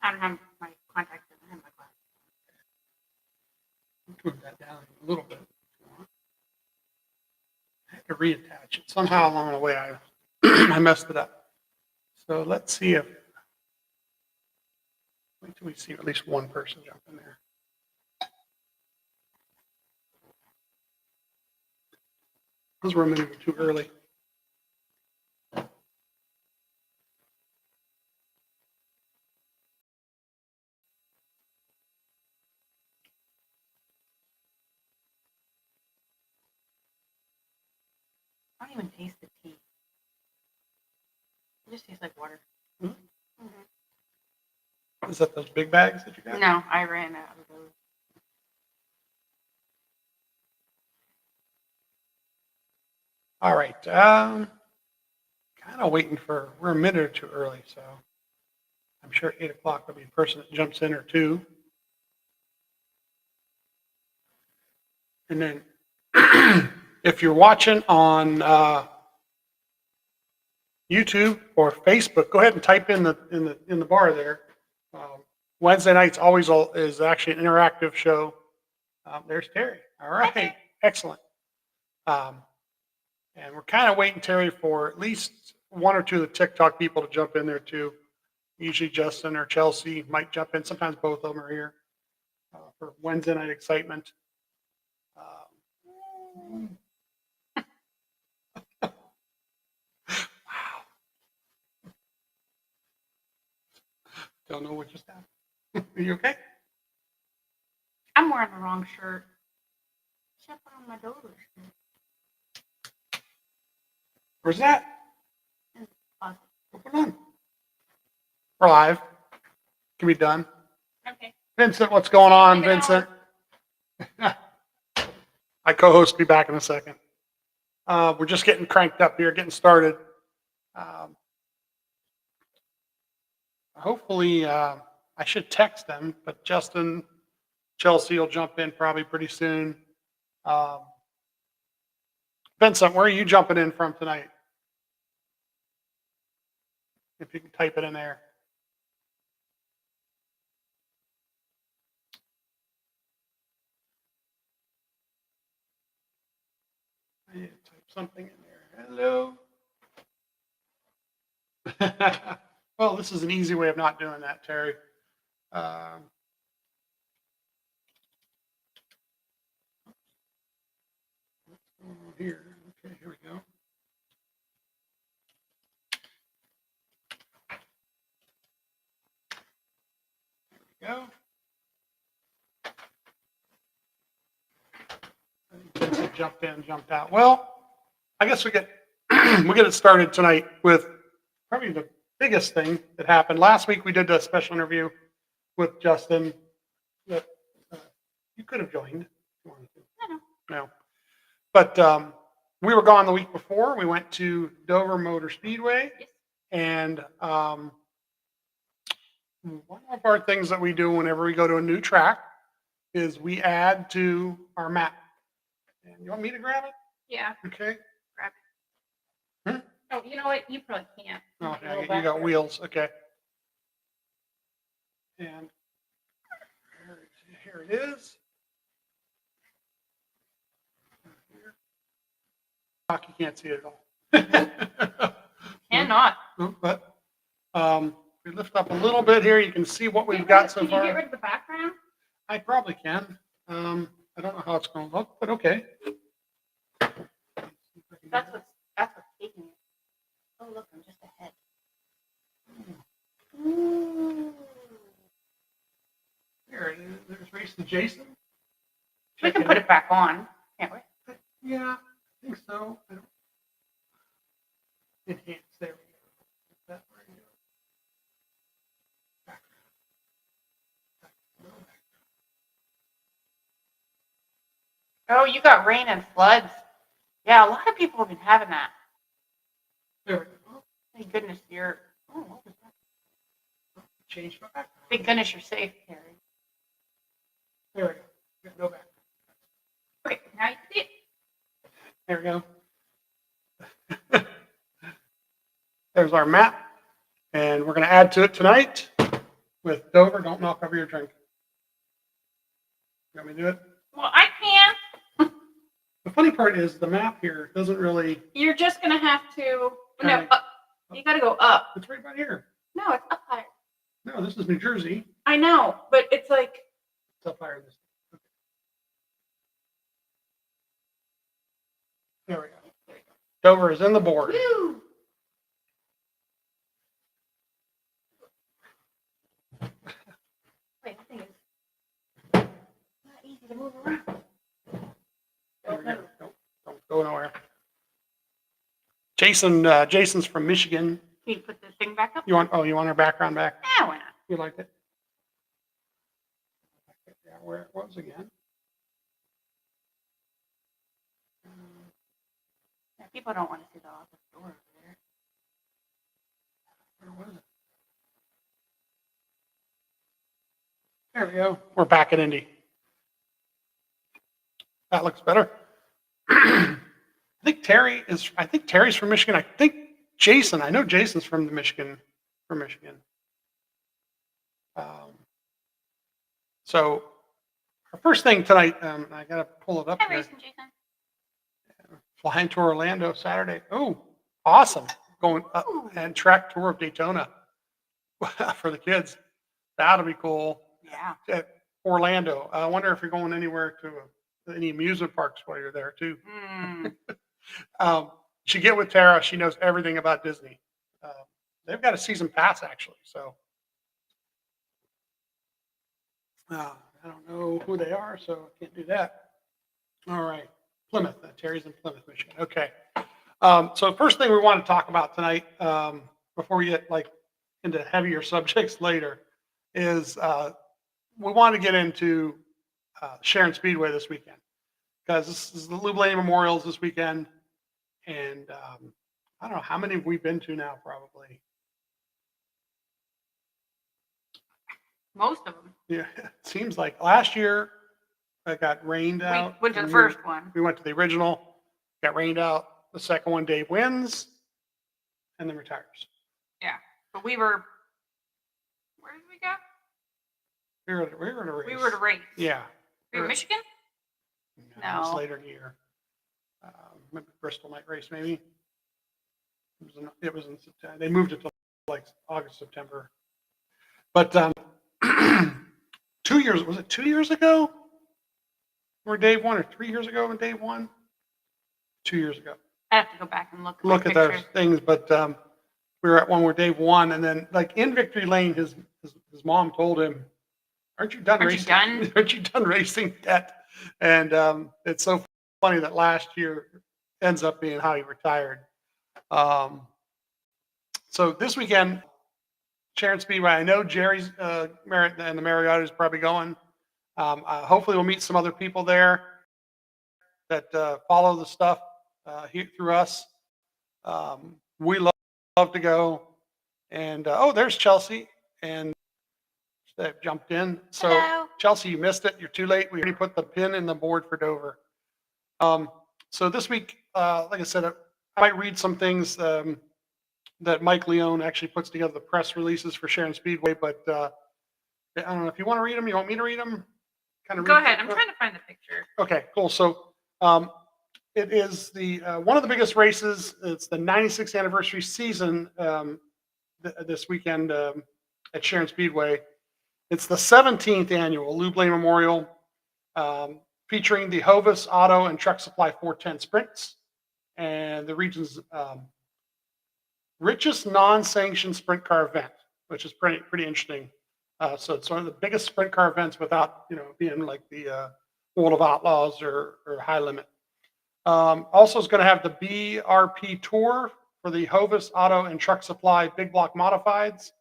I don't have my contacts in. I have my glasses. Move that down a little bit. I had to reattach it. Somehow along the way I I messed it up. So let's see if, wait till we see at least one person jump in there. Because we're a minute or two early. I don't even taste the tea. It just tastes like water. Mhm. Is that those big bags that you got? No, I ran out of those. All right. Kind of waiting for, we're a minute or two early, so I'm sure 8 o'clock there'll be a person that jumps in or two. And then if you're watching on YouTube or Facebook, go ahead and type in the bar there. Wednesday nights always is actually an interactive show. There's Terry. All right, excellent. And we're kind of waiting, Terry, for at least one or two of the TikTok people to jump in there too. Usually Justin or Chelsea might jump in. Sometimes both of them are here for Wednesday night excitement. Wow. Don't know what just happened. Are you okay? I'm wearing the wrong shirt. Should put on my daughter's shirt. Where's that? In the closet. Put it on. We're live. Can be done. Okay. Vincent, what's going on, Like an Vincent? My co-host will be back in a second. We're just getting cranked up here, getting started. Hopefully, I should text them, but Justin, Chelsea will jump in probably pretty soon. Vincent, where are you jumping in from tonight? If you can type it in there. I need to type something in there. Hello. Well, this is an easy way of not doing that, Terry. Here, okay, here we go. There we go. Vincent jumped in, jumped out. Well, I guess we get it started tonight with probably the biggest thing that happened. Last week we did a special interview with Justin that you could have joined if you wanted to. No. But we were gone the week before. We went to Dover Motor Speedway. Yes. And one of our things that we do whenever we go to a new track is we add to our map. And you want me to grab it? Yeah. Okay. Grab it. Hmm? Oh, you know what? You probably can't. Oh, Go yeah, back you got there. wheels. Okay. And here it is. You can't see it at all. Cannot. But we lift up a little bit here. You can see what we've got so Can you far. get rid of the background? I probably can. I don't know how it's going to look, but okay. That's what's taking it. Oh, look, I'm just ahead. Ooh. Here it is. There's Race to Jason. We can put it back on, can't we? Yeah, I think so. I don't... Enhance. There we go. That right here. Oh, you got rain and floods. Yeah, a lot of people have been having that. There we go. Thank goodness you're. Oh, what was that? Change my background. Thank goodness you're safe, Terry. There we go. Got no background. Okay, now you see it. There we go. There's our map, and we're going to add to it tonight with Dover. Don't knock over your drink. You want me to do it? Well, I can. The funny part is the map here doesn't really. You're just gonna have to. No, Alright. up. You gotta go up. It's right about here. No, it's up higher. No, this is New Jersey. I know, but it's like. It's up higher. This. Okay. There we go. Dover is in the board. Woo! Wait, the thing is not easy to move around. There we go. Don't go nowhere. Jason's from Michigan. Can you put the thing back up? You want her background back? Yeah, why not? You liked it? Yeah, where it was again. Yeah, people don't want to see the office door over there. Where was it? There we go. We're back at Indy. That looks better. I think Terry's from Michigan. I know Jason's from Michigan. So our first thing tonight, I gotta pull it up Hi, here. Racing Jason. Flying to Orlando Saturday. Oh, awesome. Going up and track tour of Daytona for the kids. That'll be cool. Yeah. At Orlando. I wonder if you're going anywhere to any amusement parks while you're there too. She get with Tara. She knows everything about Disney. They've got a season pass actually. So I don't know who they are, so I can't do that. All right. Plymouth. Terry's in Plymouth, Michigan. Okay. So first thing we want to talk about tonight, before we get into heavier subjects later, is we want to get into Sharon Speedway this weekend, because this is the Lou Blaney Memorials this weekend, and I don't know how many have we been to now. Probably Most of them. yeah. It seems like last year it got rained out. We went to the first one. We went to the original, got rained out. The second one, Dave wins, and then retires. Yeah, but we were. Where did we go? We were in a race. We were to race. Yeah. We were in Michigan. No, it was later in the year. Maybe Bristol night race, maybe. It was in September. They moved it to August, September. But 2 years, was it 2 years ago where Dave won, or 3 years ago when Dave won? 2 years ago. I have to go back and look At those things, but we were at one where Dave won, and then in victory lane, his mom told him, "Aren't you done racing? Aren't you done racing yet?" And it's so funny that last year ends up being how he retired. So this weekend, Sharon Speedway. I know Jerry's Merritt and the Marriott is probably going. Hopefully, we'll meet some other people there that follow the stuff here through us. We love to go. And there's Chelsea, and they've jumped in. So Hello. Chelsea, you missed it. You're too late. We already put the pin in the board for Dover. So this week, like I said, I might read some things that Mike Leone actually puts together, the press releases for Sharon Speedway. But I don't know if you want to read them. You want me to read them? Go ahead. I'm trying to find the picture. Okay, cool. So it is the one of the biggest races. It's the 96th anniversary season this weekend at Sharon Speedway. It's the 17th annual Lou Blaney Memorial, featuring the Hovis Auto and Truck Supply 410 Sprints, and the region's richest non-sanctioned sprint car event, which is pretty interesting. So it's one of the biggest sprint car events without being like the World of Outlaws or High Limit. Also, is going to have the BRP Tour for the Hovis Auto and Truck Supply Big Block Modifieds.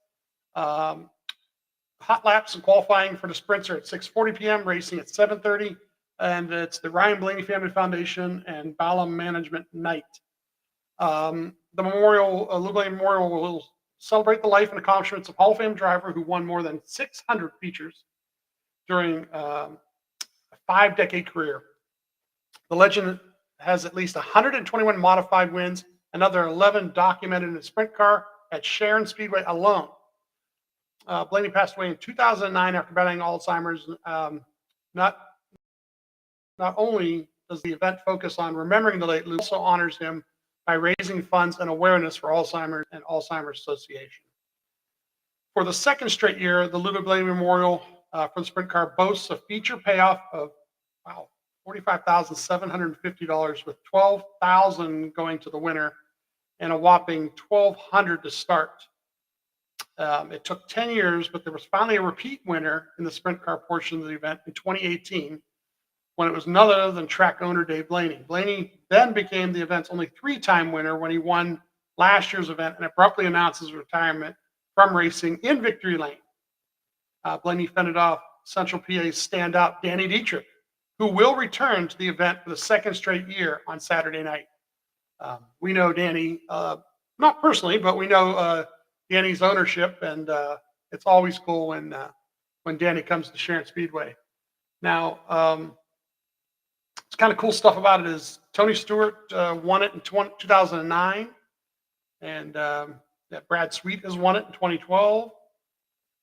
Hot laps and qualifying for the sprints are at 6:40 p.m., racing at 7:30, and it's the Ryan Blaney Family Foundation and Bala Management Night. The memorial, Lou Blaney Memorial, will celebrate the life and accomplishments of Hall of Fame driver who won more than 600 features during a 5-decade career. The legend has at least 121 modified wins, another 11 documented in a sprint car at Sharon Speedway alone. Blaney passed away in 2009 after battling Alzheimer's. Not Not only does the event focus on remembering the late Lou, it also honors him by raising funds and awareness for Alzheimer's and Alzheimer's Association. For the second straight year, the Lou Blaney Memorial for the Sprint Car boasts a feature payoff of wow, $45,750, with $12,000 going to the winner and a whopping $1,200 to start. It took 10 years, but there was finally a repeat winner in the Sprint Car portion of the event in 2018, when it was none other than track owner Dave Blaney. Blaney then became the event's only three-time winner when he won last year's event and abruptly announced his retirement from racing in Victory Lane. Blaney fended off Central PA's standout Danny Dietrich, who will return to the event for the second straight year on Saturday night. We know Danny, not personally, but we know Danny's ownership, and it's always cool when Danny comes to Sharon Speedway. Now, it's kind of cool stuff about it is Tony Stewart won it in 2009, and that Brad Sweet has won it in 2012.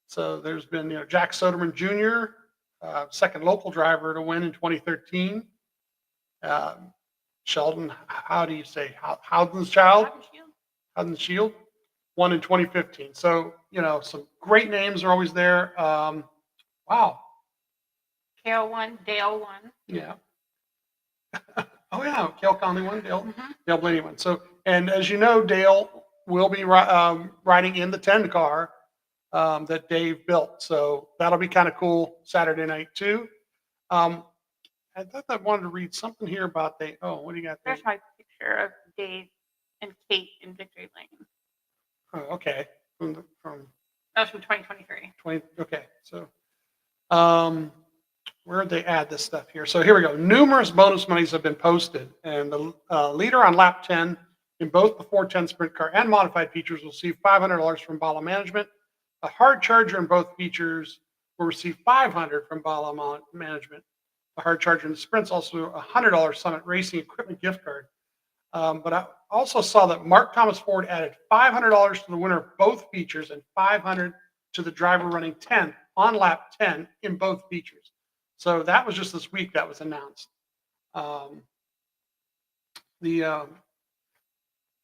So there's been Jack Soderman Jr., second local driver to win in 2013. Sheldon, how do you say, Howden's Child? Howden's Shield won in 2015. So, some great names are always there. Wow. Kale won, Dale won. Yeah. Oh, yeah. Kale Conley won, Dale Blaney won. So, and as you know, Dale will be riding in the 10 car that Dave built. So that'll be kind of cool Saturday night, too. I thought I wanted to read something here about what do you got there? There's my picture of Dave and Kate in Victory Lane. Oh, okay. From That was from 2023. Okay. So, where did they add this stuff here? So here we go. Numerous bonus monies have been posted, and the leader on lap 10 in both the 410 Sprint Car and modified features will receive $500 from Bala Management. A hard charger in both features will receive $500 from Bala Management. The hard charger in the Sprints also a $100 Summit Racing Equipment gift card. But I also saw that Mark Thomas Ford added $500 to the winner of both features and $500 to the driver running 10th on lap 10 in both features. So that was just this week that was announced. The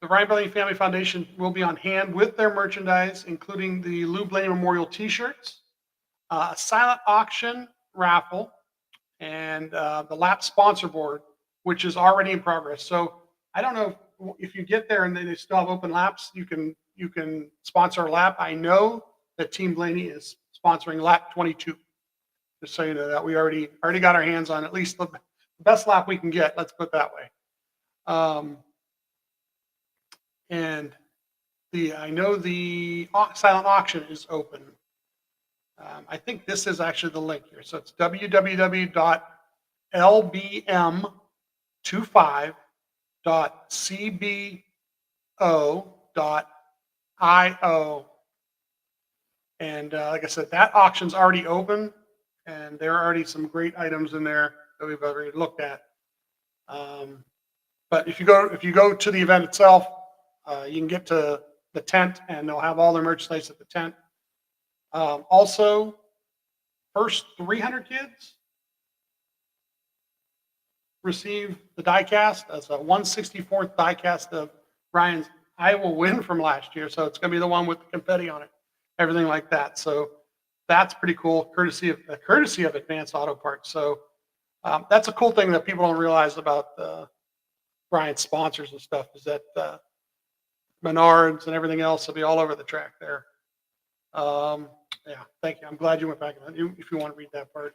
Ryan Blaney Family Foundation will be on hand with their merchandise, including the Lou Blaney Memorial T-shirts, a silent auction raffle, and the lap sponsor board, which is already in progress. So I don't know if you get there and they still have open laps, you can sponsor a lap. I know that Team Blaney is sponsoring lap 22. Just so you know that we already got our hands on at least the best lap we can get. Let's put it that way. And I know the silent auction is open. I think this is actually the link here. So it's www.lbm25.cbo.io. And like I said, that auction's already open, and there are already some great items in there that we've already looked at. But if you go to the event itself, you can get to the tent, and they'll have all their merchandise at the tent. Also, first 300 kids receive the diecast. That's a 1/64th diecast of Brian's Iowa win from last year. So it's going to be the one with the confetti on it, everything like that. So that's pretty cool, courtesy of Advanced Auto Parts. So that's a cool thing that people don't realize about Brian's sponsors and stuff, is that Menards and everything else will be all over the track there. Yeah, thank you. I'm glad you went back and if you want to read that part.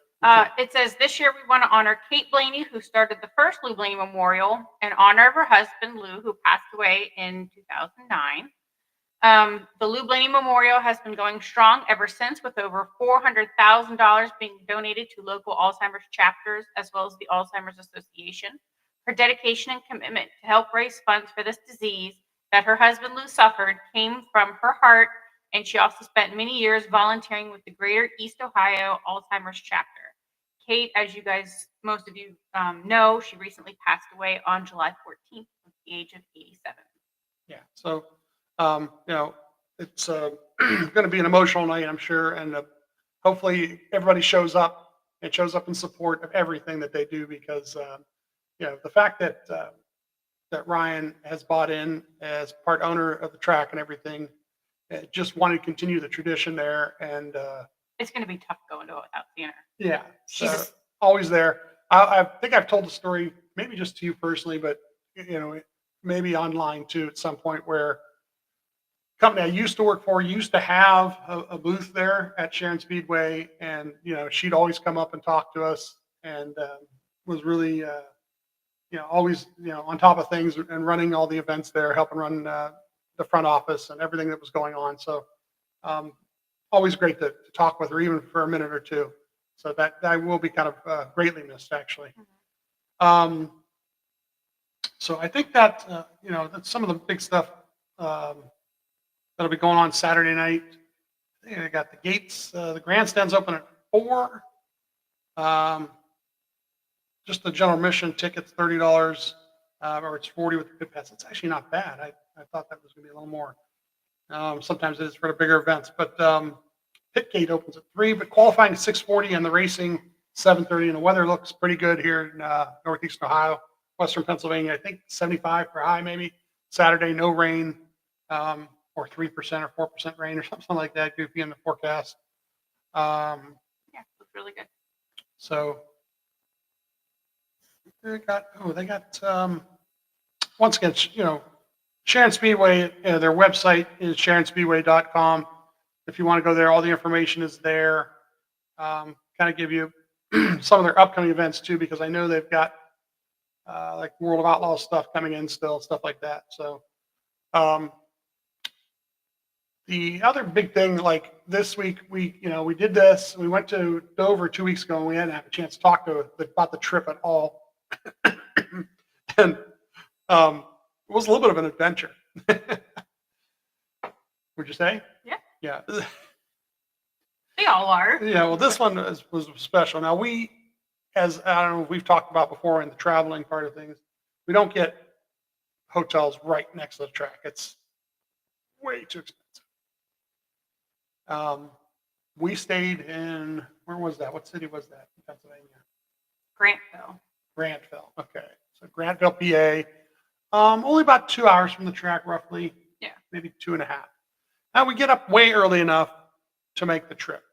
It says, this year we want to honor Kate Blaney, who started the first Lou Blaney Memorial, in honor of her husband, Lou, who passed away in 2009. The Lou Blaney Memorial has been going strong ever since, with over $400,000 being donated to local Alzheimer's chapters, as well as the Alzheimer's Association. Her dedication and commitment to help raise funds for this disease that her husband Lou suffered came from her heart, and she also spent many years volunteering with the Greater East Ohio Alzheimer's chapter. Kate, as you guys, most of you know, she recently passed away on July 14th at the age of 87. Yeah, so it's going to be an emotional night, I'm sure, and hopefully everybody shows up and shows up in support of everything that they do because the fact that that Ryan has bought in as part owner of the track and everything, just wanted to continue the tradition there, and It's going to be tough going to it without seeing her. yeah, She's so just- always there. I think I've told the story, maybe just to you personally, but maybe online too at some point where company I used to work for used to have a booth there at Sharon Speedway, and she'd always come up and talk to us, and was really always on top of things and running all the events there, helping run the front office and everything that was going on. So always great to talk with her, even for a minute or two. So that will be kind of greatly missed, actually. So I think that that's some of the big stuff that'll be going on Saturday night. I think I got the gates, the grandstands open at 4. Just the general admission ticket's $30, or it's 40 with the pit pass. It's actually not bad. I thought that was going to be a little more. Sometimes it is for the bigger events, but pit gate opens at 3, but qualifying at 6:40 and the racing 7:30. And the weather looks pretty good here in Northeast Ohio, Western Pennsylvania. I think 75 for high maybe. Saturday, no rain, or 3% or 4% rain or something like that. Goofy in the forecast. Yeah, looks really good. So they got once again, Sharon Speedway, their website is sharonspeedway.com. If you want to go there, all the information is there. Kind of give you some of their upcoming events too, because I know they've got like World of Outlaws stuff coming in still, stuff like that. So the other big thing, like this week, we did this. We went to Dover 2 weeks ago, and we didn't have a chance to talk about the trip at all. And it was a little bit of an adventure. Would you say? Yeah. Yeah. They all are. Yeah. Well, this one was special. Now as I don't know, if we've talked about before in the traveling part of things, we don't get hotels right next to the track. It's way too expensive. We stayed in, where was that? What city was that in Pennsylvania? Grantville. Grantville. Okay. So Grantville, PA. Only about 2 hours from the track, roughly. Yeah. Maybe 2.5. Now we get up way early enough to make the trip.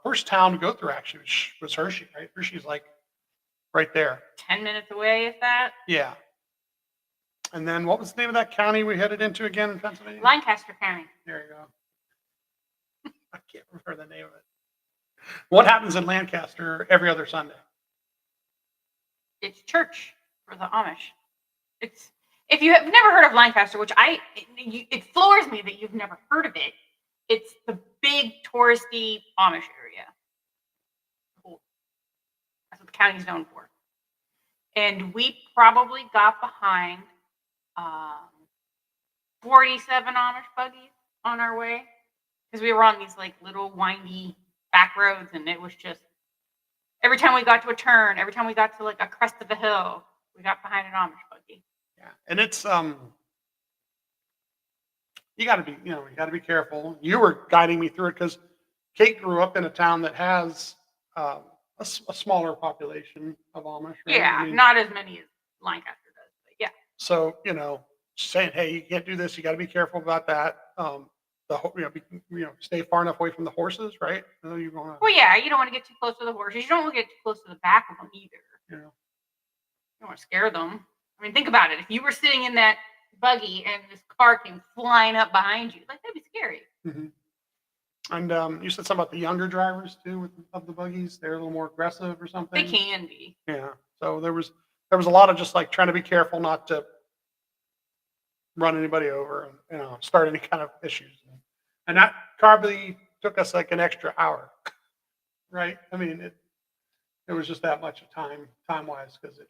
First town to go through actually was Hershey, right? Hershey's like right there. 10 minutes away, is that? Yeah. And then what was the name of that county we headed into again in Pennsylvania? Lancaster County. There you go. I can't remember the name of it. What happens in Lancaster every other Sunday? It's church for the Amish. It's, if you have never heard of Lancaster, which it floors me that you've never heard of it. It's the big touristy Amish area. That's what the county's known for. And we probably got behind 47 Amish buggies on our way, because we were on these like little windy back roads, and it was just every time we got to a turn, every time we got to like a crest of a hill, we got behind an Amish buggy. Yeah, and it's you got to be careful. You were guiding me through it because Kate grew up in a town that has a smaller population of Amish. Right? Yeah, I mean, not as many as Lancaster does, but yeah. So saying, hey, you can't do this. You got to be careful about that. Stay far enough away from the horses, right? You want to. Well, yeah, you don't want to get too close to the horses. You don't want to get too close to the back of them either. Yeah. You don't want to scare them. I mean, think about it. If you were sitting in that buggy and this car came flying up behind you, like that'd be scary. Mm-hmm. And you said something about the younger drivers too of the buggies. They're a little more aggressive or something. They can be. Yeah. So there was a lot of just like trying to be careful not to run anybody over and start any kind of issues. And that probably took us like an extra hour, right? I mean, it was just that much of time wise because it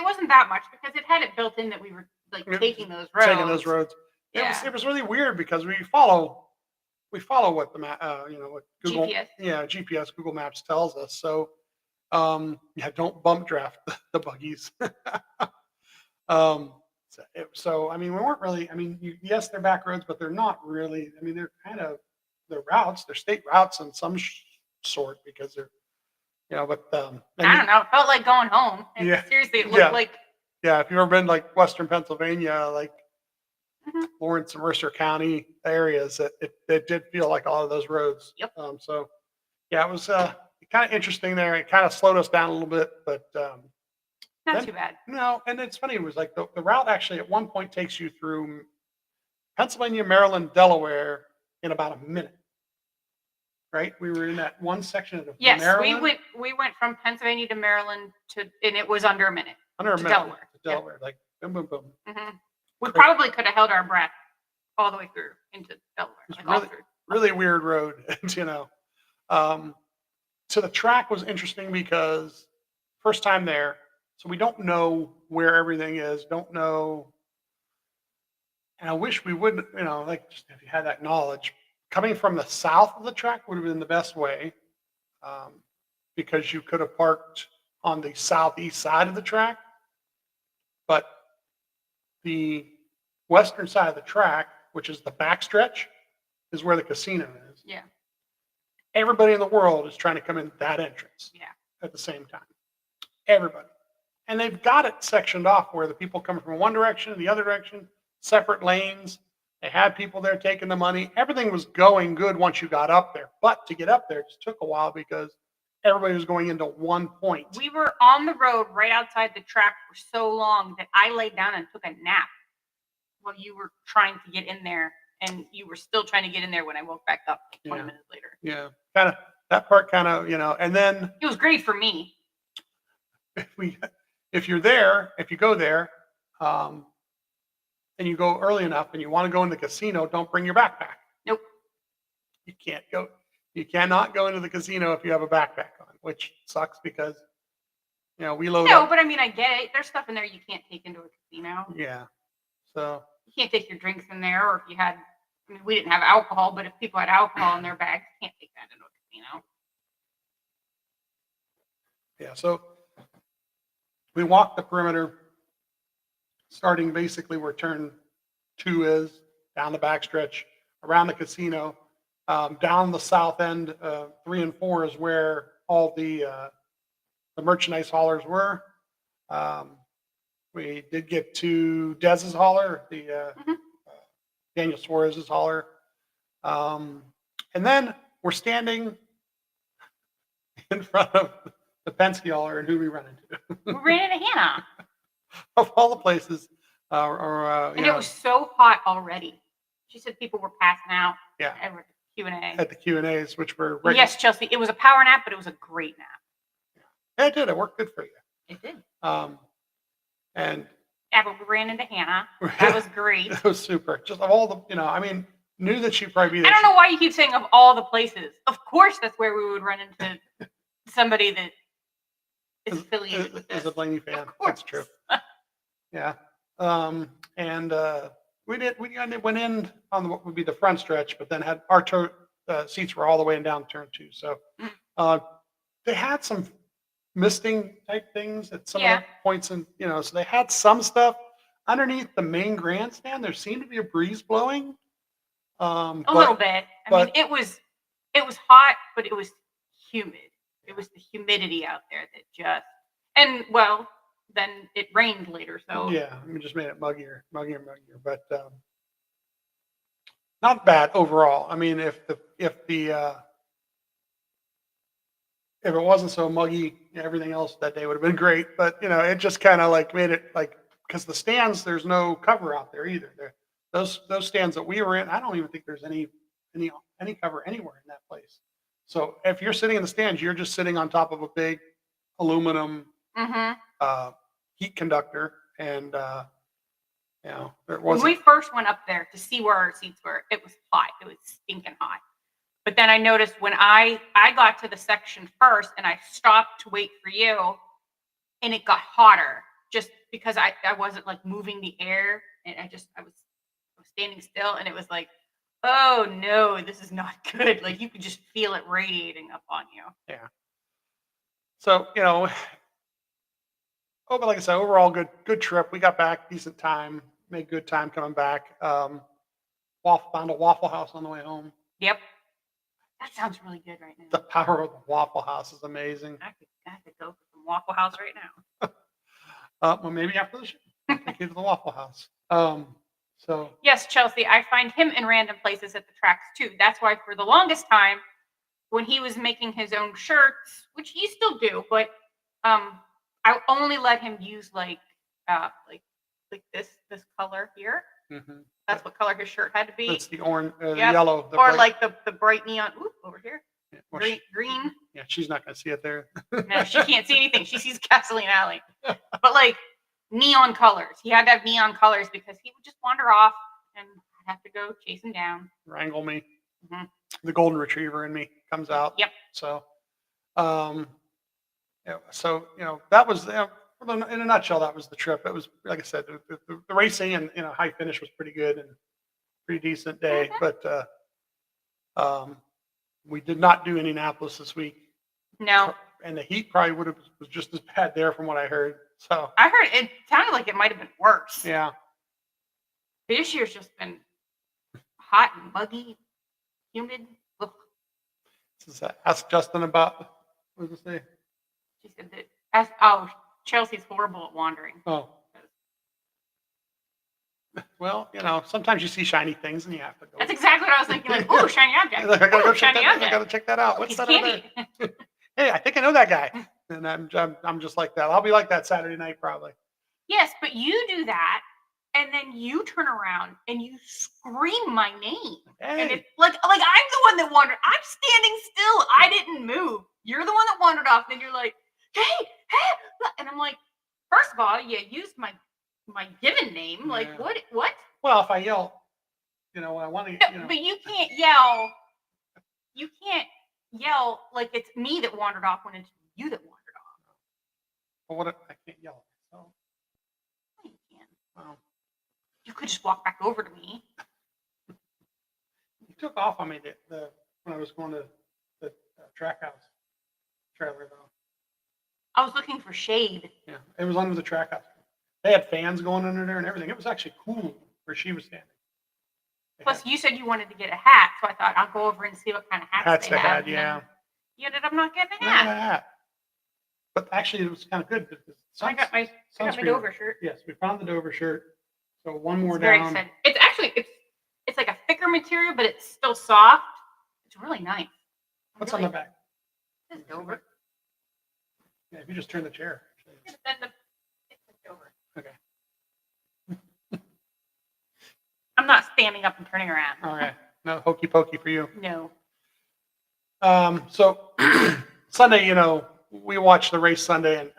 wasn't that much because it had it built in that we were like taking those roads. Yeah. It was really weird because we follow what the map, what Google, GPS. Yeah, GPS, Google Maps tells us. So, don't bump draft the buggies. So So, I mean, we weren't really, I mean, yes, they're back roads, but they're not really, I mean, they're kind of, they're routes, they're state routes in some sort because they're, but, I don't know. It felt like going home. Yeah. Seriously, it looked Yeah. like. Yeah, if you've ever been like Western Pennsylvania, like Mhm. Lawrence and Mercer County areas, it did feel like all of those roads. Yep. So yeah, it was kind of interesting there. It kind of slowed us down a little bit, but Not then, too bad. no, and it's funny. It was like the route actually at one point takes you through Pennsylvania, Maryland, Delaware in about a minute. Right? We were in that one section of Yes, Maryland. we went from Pennsylvania to Maryland and it was under a minute. Under a to minute Delaware. to Delaware, like boom, boom, boom. Hmm. We probably could have held our breath all the way through into Delaware. It's Like all through. really weird road, So the track was interesting because first time there, so we don't know where everything is, don't know. And I wish we would, like just if you had that knowledge, coming from the south of the track would have been the best way, because you could have parked on the southeast side of the track, but the western side of the track, which is the backstretch, is where the casino is. Yeah. Everybody in the world is trying to come in that entrance. Yeah. At the same time. Everybody. And they've got it sectioned off where the people coming from one direction and the other direction, separate lanes. They had people there taking the money. Everything was going good once you got up there. But to get up there just took a while because everybody was going into one point. We were on the road right outside the track for so long that I laid down and took a nap while you were trying to get in there. And you were still trying to get in there when I woke back up 20 minutes later. Yeah. Kind of that part and then it was great for me. if you go there, and you go early enough and you want to go in the casino, don't bring your backpack. Nope. You cannot go into the casino if you have a backpack on, which sucks because, we load up. No, but I mean, I get it. There's stuff in there you can't take into a casino. Yeah. So. You can't take your drinks in there, or if you had, I mean, we didn't have alcohol, but if people had alcohol in their bags, you can't take that into a casino. Yeah. So we walked the perimeter, starting basically where turn 2 is, down the backstretch, around the casino, down the south end. 3 and 4 is where all the merchandise haulers were. We did get to Dez's hauler, the Daniel Suarez's hauler, and then we're standing in front of the Penske hauler, and who we run into? We ran into Hannah. Of all the places, and it was so hot already. She said people were passing out. Yeah. At the Q&A. At the Q&As, which were yes, Chelsea. It was a power nap, but it was a great nap. Yeah, it did. It worked good for you. It did. And yeah, but we ran into Hannah. That was great. It was super. Just of all the, I mean, knew that she'd probably be there. I don't know why you keep saying of all the places. Of course, that's where we would run into somebody that is affiliated with this. As a Blaney fan, that's true. Yeah. And we went in on what would be the front stretch, but then had our seats were all the way down turn 2. So they had some misting type things at some of the points, and so they had some stuff underneath the main grandstand. There seemed to be a breeze blowing. A little bit. I mean, it was hot, but it was humid. It was the humidity out there that just, and well, then it rained later. So yeah, we just made it muggier, but not bad overall. I mean, if it wasn't so muggy, everything else that day would have been great. But it just kind of like made it like, because the stands, there's no cover out there either. Those stands that we were in, I don't even think there's any cover anywhere in that place. So if you're sitting in the stands, you're just sitting on top of a big aluminum heat conductor, and there wasn't. When we first went up there to see where our seats were, it was hot. It was stinking hot. But then I noticed when I got to the section first and I stopped to wait for you, and it got hotter just because I wasn't like moving the air, and I was standing still, and it was like, oh no, this is not good. Like you could just feel it radiating up on you. Yeah. So, but like I said, overall good trip. We got back decent time, made good time coming back. Found a Waffle House on the way home. Yep. That sounds really good right The now. power of the Waffle House is amazing. I could go for some Waffle House right now. Well, maybe after the show, I'll take you to the Waffle House. So Yes, Chelsea, I find him in random places at the tracks too. That's why for the longest time, when he was making his own shirts, which he still do, but I only let him use like this color here. mhm. That's what color his shirt had to be. That's the orange, the Yep. yellow, the Or bright, like the bright neon. Ooh, over here. yeah, well, Green. yeah, she's not going to see it there. No, she can't see anything. She sees Gasoline Alley. But like neon colors. He had to have neon colors because he would just wander off and I'd have to go chase him down. Wrangle me. Mhm. The golden retriever in me comes out. Yep. So, yeah, so that was in a nutshell. That was the trip. It was like I said, the racing and high finish was pretty good and pretty decent day. Mhm. But we did not do Indianapolis this week, No. and the heat probably was just as bad there from what I heard. So I heard it sounded like it might have been worse. yeah, This year's just been hot and muggy, humid. Ugh. ask Justin about what does it say? She said that Chelsea's horrible at wandering. Oh. Well, sometimes you see shiny things and you have to go. That's exactly what I was thinking. Like, ooh, shiny object. I gotta go Ooh, check shiny that. I object. gotta check that out. Oh, What's piece that of over there? candy. Hey, I think I know that guy. And I'm just like that. I'll be like that Saturday night probably. Yes, but you do that, and then you turn around and you scream my name. And Hey, it's like I'm the one that wandered. I'm standing still. I didn't move. You're the one that wandered off. Then you're like, hey, and I'm like, first of all, you used my given name. Like, Yeah. what? well, if I yell, when I want to, No, but you can't yell. You can't yell like it's me that wandered off when it's you that wandered off. well, what if I can't yell? So, You can. well, You could just walk back over to me. you took off on me when I was going to the track house trailer though. I was looking for shade. Yeah, it was under the track house. They had fans going under there and everything. It was actually cool where she was standing. They Plus, had you said you wanted to get a hat, so I thought I'll go over and see what kind of hats hats they they have. had, and yeah. then You ended up not getting a Not hat. a hat. But actually, it was kind of good because I got my sunscreen- Dover shirt. Yes, we found the Dover shirt. So one more It's very down. exciting. It's actually it's like a thicker material, but it's still soft. It's really nice. What's on the back? It's Dover. Yeah, if you just turn the chair. Yeah, but then it's Dover. Okay. I'm not standing up and turning around. Okay. No hokey pokey for you. No. So Sunday, we watched the race Sunday, and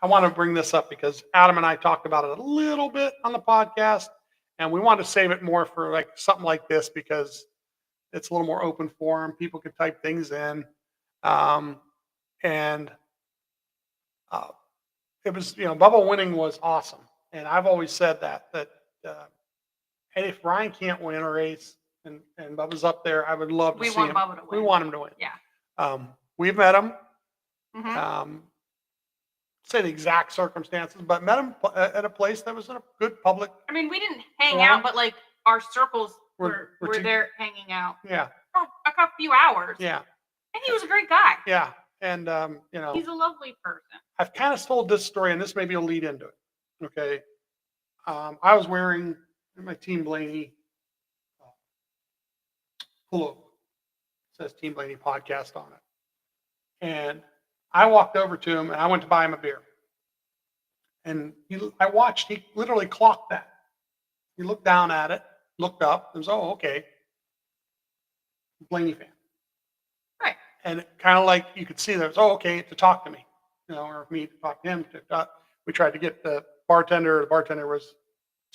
I want to bring this up because Adam and I talked about it a little bit on the podcast, and we want to save it more for like something like this because it's a little more open forum. People can type things in, and it was, Bubba winning was awesome, and I've always said that and if Ryan can't win a race and Bubba's up there, I would love to We see want him. Bubba to We win. want him to win. Yeah. We've met him. Mhm. Say the exact circumstances, but met him at a place that was in a good public. I mean, we didn't hang Forum? out, but like our circles We're were two- there hanging out Yeah, for a few hours. yeah, And he was a great guy. yeah. And He's a lovely person. I've kind of told this story, and this maybe will lead into it. Okay, I was wearing my Team Blaney pullover. It says Team Blaney podcast on it, and I walked over to him and I went to buy him a beer. And I watched, he literally clocked that. He looked down at it, looked up, and was, oh, okay. Blaney fan. Right. And kind of like you could see there was, oh, okay, to talk to me, or me to talk to him. We tried to get the bartender. The bartender was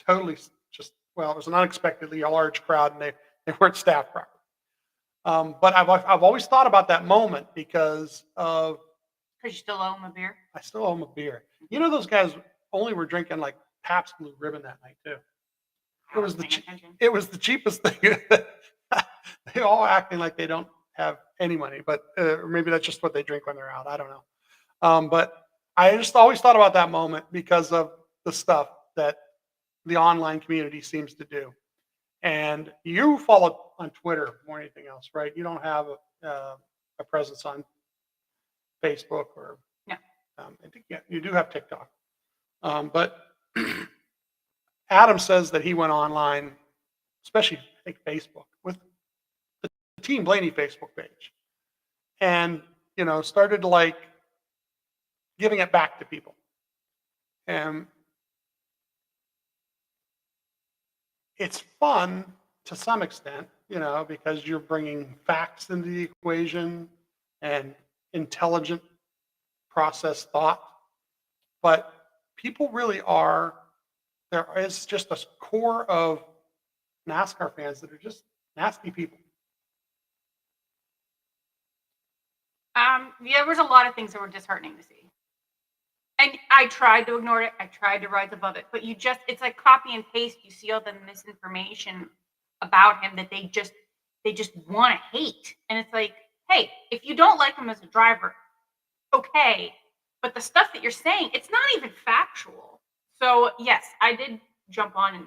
totally just, well, it was an unexpectedly large crowd and they weren't staffed properly. But I've always thought about that moment because of, Because you still owe him a beer. I still owe him a beer. Those guys only were drinking like Pabst Blue Ribbon that night too. I was wasn't the paying attention. It was the cheapest thing. They all acting like they don't have any money, but or maybe that's just what they drink when they're out. I don't know. But I just always thought about that moment because of the stuff that the online community seems to do. And you follow on Twitter more than anything else, right? You don't have a presence on Facebook or No. I think you do have TikTok. But Adam says that he went online, especially I think Facebook, with the Team Blaney Facebook page, and started like giving it back to people. And it's fun to some extent, because you're bringing facts into the equation and intelligent process thought. But people really are, there is just a core of NASCAR fans that are just nasty people. Yeah, there was a lot of things that were disheartening to see. And I tried to ignore it. I tried to rise above it. But it's like copy and paste. You see all the misinformation about him that they just want to hate. And it's like, hey, if you don't like him as a driver, okay. But the stuff that you're saying, it's not even factual. So yes, I did jump on and,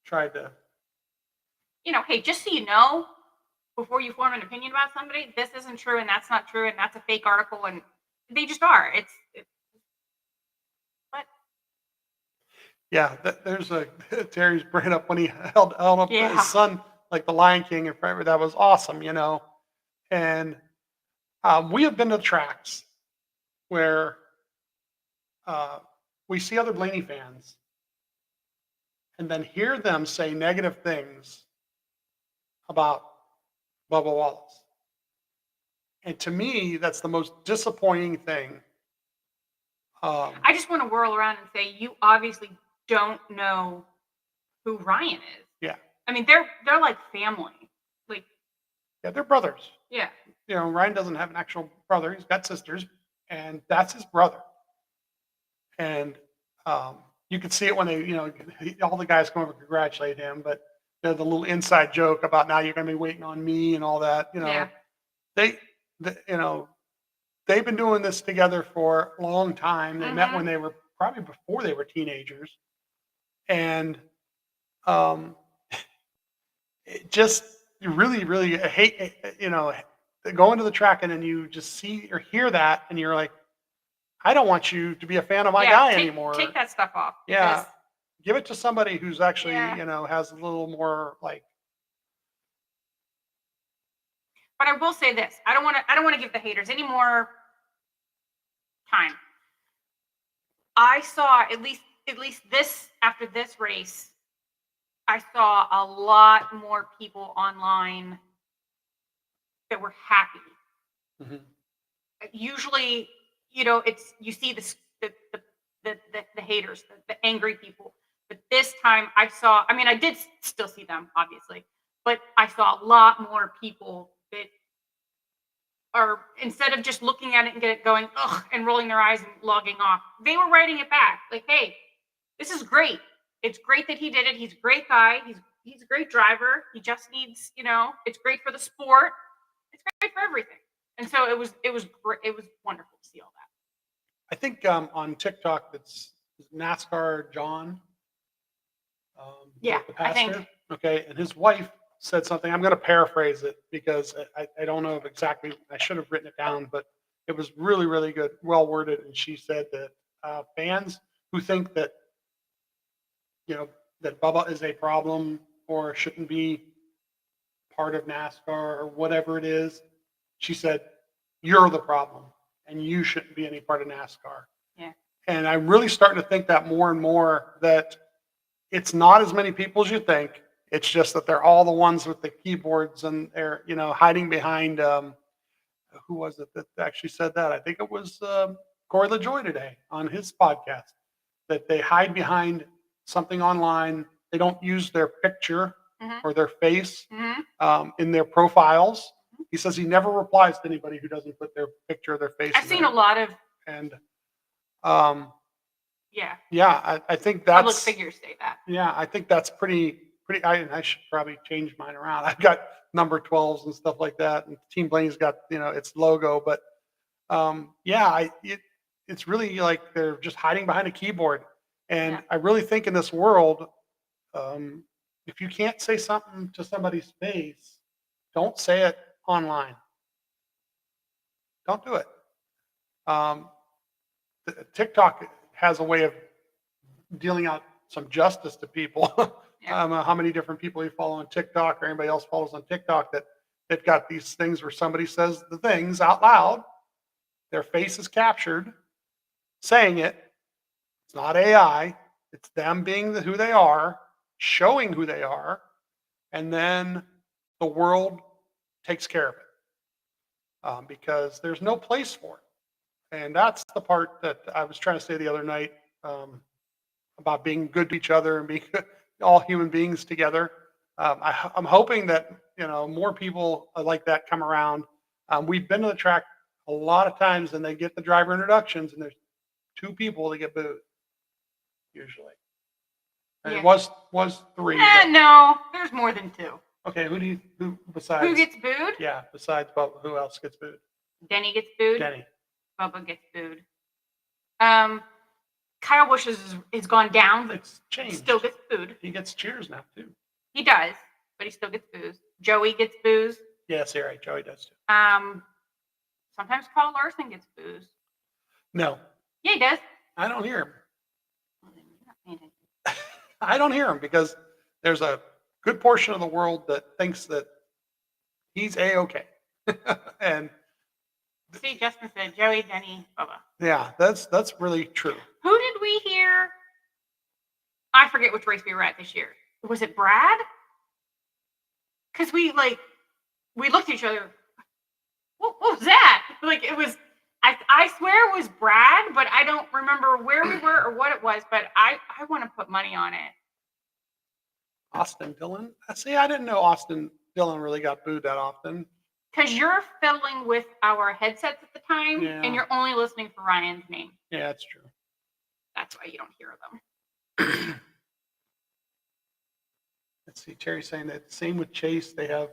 Tried to, hey, just so you know, before you form an opinion about somebody, this isn't true and that's not true and that's a fake article and they just are. But yeah, there's Terry's bringing up when he held up Yeah. his son like the Lion King in front of that was awesome, And we have been to tracks where we see other Blaney fans and then hear them say negative things about Bubba Wallace. And to me, that's the most disappointing thing. I just want to whirl around and say you obviously don't know who Ryan is. Yeah. I mean, they're like family. Like, Yeah, they're brothers. yeah. Ryan doesn't have an actual brother. He's got sisters, and that's his brother. And you could see it when all the guys come over to congratulate him, but the little inside joke about now you're going to be waiting on me and all that. Yeah. They've been doing this together for a long time. They met Mhm. when they were probably before they were teenagers, and it just you really, really hate going to the track and then you just see or hear that and you're like, I don't want you to be a fan of my guy anymore. Take that stuff off. Yeah. because- Give it to somebody who's actually, Yeah. has a little more like. But I will say this: I don't want to give the haters any more time. I saw at least this after this race. I saw a lot more people online that were happy. Mhm. Usually, it's you see the haters, the angry people. But this time, I did still see them, obviously, but I saw a lot more people that are, instead of just looking at it and going, ugh, and rolling their eyes and logging off, they were writing it back. Like, hey, this is great. It's great that he did it. He's a great guy. He's a great driver. He just needs, it's great for the sport. It's great for everything. And so it was great. It was wonderful to see all that. I think on TikTok, that's NASCAR John. Yeah, the I pastor. think. Okay, and his wife said something. I'm going to paraphrase it because I don't know if exactly. I should have written it down, but it was really, really good, well worded. And she said that fans who think that that Bubba is a problem or shouldn't be part of NASCAR or whatever it is, she said, you're the problem and you shouldn't be any part of NASCAR. Yeah. And I'm really starting to think that more and more, that it's not as many people as you think. It's just that they're all the ones with the keyboards and they're, hiding behind, who was it that actually said that? I think it was Corey LaJoy today on his podcast, that they hide behind something online. They don't use their picture Mhm. or their face Mhm. in their profiles. He says he never replies to anybody who doesn't put their picture or their face. I've seen a lot of and yeah I think public that's figures say that. yeah, I think that's pretty. I should probably change mine around. I've got number 12s and stuff like that, and Team Blaney's got its logo, but it's really like they're just hiding behind a keyboard. And Yeah. I really think in this world, um, if you can't say something to somebody's face, don't say it online. Don't do it. Um, TikTok has a way of dealing out some justice to people. Yeah. I don't know how many different people you follow on TikTok or anybody else follows on TikTok that they've got these things where somebody says the things out loud, their face is captured, saying it. It's not AI. It's them being who they are, showing who they are, and then the world takes care of it because there's no place for it. And that's the part that I was trying to say the other night about being good to each other and being all human beings together. I'm hoping that more people like that come around. We've been to the track a lot of times, and they get the driver introductions, and there's two people that get booed usually. And Yeah. it was three. But, No, there's more than 2. okay, who besides? Who gets booed? Yeah, besides Bubba, who else gets booed? Denny gets booed. Denny. Bubba gets booed. Kyle Busch is gone down, but It's changed. still gets booed. He gets cheers now too. He does, but he still gets booed. Joey gets booed. Yes, you're right. Joey does too. Sometimes Carl Larson gets booed. No, Yeah, he does. I don't hear him. Well, then you're not paying attention. I don't hear him because there's a good portion of the world that thinks that he's A-okay. And See, Justin said Joey, Denny, Bubba. yeah, that's really true. Who did we hear? I forget which race we were at this year. Was it Brad? Because we looked at each other. What was that? Like it was. I swear it was Brad, but I don't remember where we were or what it was. But I want to put money on it. Austin Dillon. See, I didn't know Austin Dillon really got booed that often. Because you're fiddling with our headsets at the time, Yeah. and you're only listening for Ryan's name. Yeah, that's true. That's why you don't hear them. Let's see, Terry's saying that same with Chase. They have